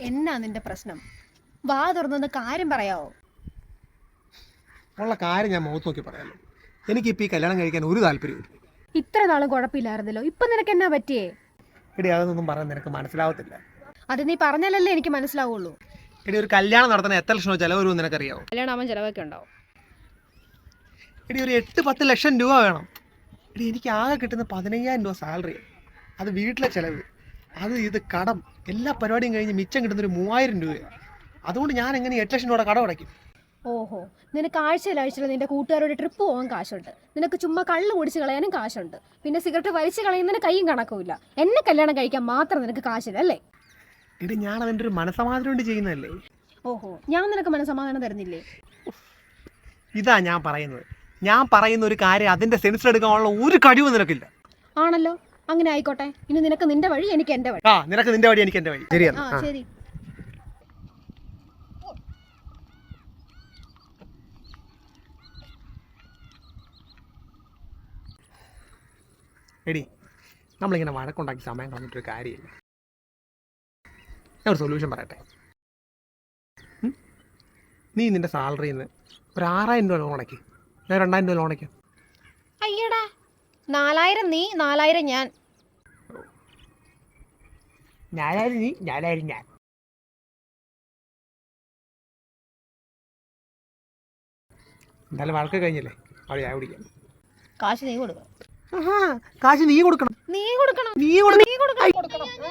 എന്നാ നിന്റെ പ്രശ്നം? വാ തുറന്നൊന്ന് കാര്യം പറയാവോ? ഉള്ള കാര്യം ഞാൻ മുഖത്ത് നോക്കി പറയാമല്ലോ. എനിക്കിപ്പോൾ ഈ കല്യാണം കഴിക്കാൻ ഒരു താല്പര്യമില്ല. ഇത്ര നാളും കുഴപ്പമില്ലായിരുന്നല്ലോ, ഇപ്പൊ നിനക്ക് എന്നാ പറ്റിയേ? എടി അതൊന്നും പറയാൻ നിനക്ക് മനസ്സിലാവത്തില്ല. അത് നീ പറഞ്ഞാലല്ലേ എനിക്ക് മനസ്സിലാവുള്ളൂ. എടി ഒരു കല്യാണം നടത്താൻ എത്ര ലക്ഷം ചിലവ് വരുമെന്ന് നിനക്കറിയാവോ? കല്യാണം ആവാൻ ചിലവൊക്കെ ഉണ്ടാവും. എടി ഒരു 8-10 ലക്ഷം രൂപ വേണം. എടി എനിക്ക് ആകെ കിട്ടുന്ന 15,000 രൂപ സാലറി. അത് വീട്ടിലെ ചിലവ്, അത് ഇത് കടം, എല്ലാ പരിപാടിയും കഴിഞ്ഞ് മിച്ചം കിട്ടുന്നൊരു 3,000 രൂപയാണ്. അതുകൊണ്ട് ഞാൻ എങ്ങനെ 8 ലക്ഷം രൂപ കടം അടയ്ക്കും? ഓഹോ, നിനക്ക് ആഴ്ചയിൽ നിന്റെ കൂട്ടുകാരോട് ട്രിപ്പ് പോകാൻ കാശുണ്ട്, നിനക്ക് ചുമ്മാ കള്ള് കുടിച്ച് കളയാനും കാശുണ്ട്, പിന്നെ സിഗരറ്റ് വലിച്ചു കളയുന്നതിന് കയ്യും കണക്കുമില്ല. എന്നെ കല്യാണം കഴിക്കാൻ മാത്രം നിനക്ക് കാശില്ല അല്ലേ? എടി ഞാൻ അതിൻ്റെ ഒരു മനസ്സമാധാനം കൊണ്ട് ചെയ്യുന്നതല്ലേ. ഓഹോ, ഞാൻ നിനക്ക് മനസ്സമാധാനം തരുന്നില്ലേ? ഇതാ ഞാൻ പറയുന്നത്. ഞാൻ പറയുന്ന ഒരു കാര്യം അതിൻ്റെ സെൻസ് എടുക്കാനുള്ള ഒരു കഴിവ് നിനക്കില്ല. ആണല്ലോ, അങ്ങനെ ആയിക്കോട്ടെ. ഇനി നിനക്ക് നിന്റെ വഴി, എനിക്ക് എന്റെ വഴി. നിനക്ക് നിന്റെ വഴി, എനിക്ക് എൻ്റെ വഴി. ശരിയാണ്. ശരി. എടി നമ്മളിങ്ങനെ വഴക്കുണ്ടാക്കി സമയം കളഞ്ഞിട്ടൊരു കാര്യമില്ല. ഞാൻ ഒരു സൊല്യൂഷൻ പറയട്ടെ. നീ നിന്റെ സാലറിയിൽ നിന്ന് ഒരു 6,000 രൂപ ലോൺ അടയ്ക്ക്, ഞാൻ 2,000 രൂപ ലോൺ അടയ്ക്കാം. അയ്യടാ, 4,000 നീ, 4,000 ഞാൻ. 4,000 നീ, 4,000 ഞാൻ. എന്തായാലും വഴക്ക് കഴിഞ്ഞില്ലേ, അവിടെ ചായ കുടിക്കാം. കാശ് നീ കൊടുക്കണം. കാശ് നീ കൊടുക്കണം. നീ കൊടുക്കണം. നീ കൊടുക്കണം.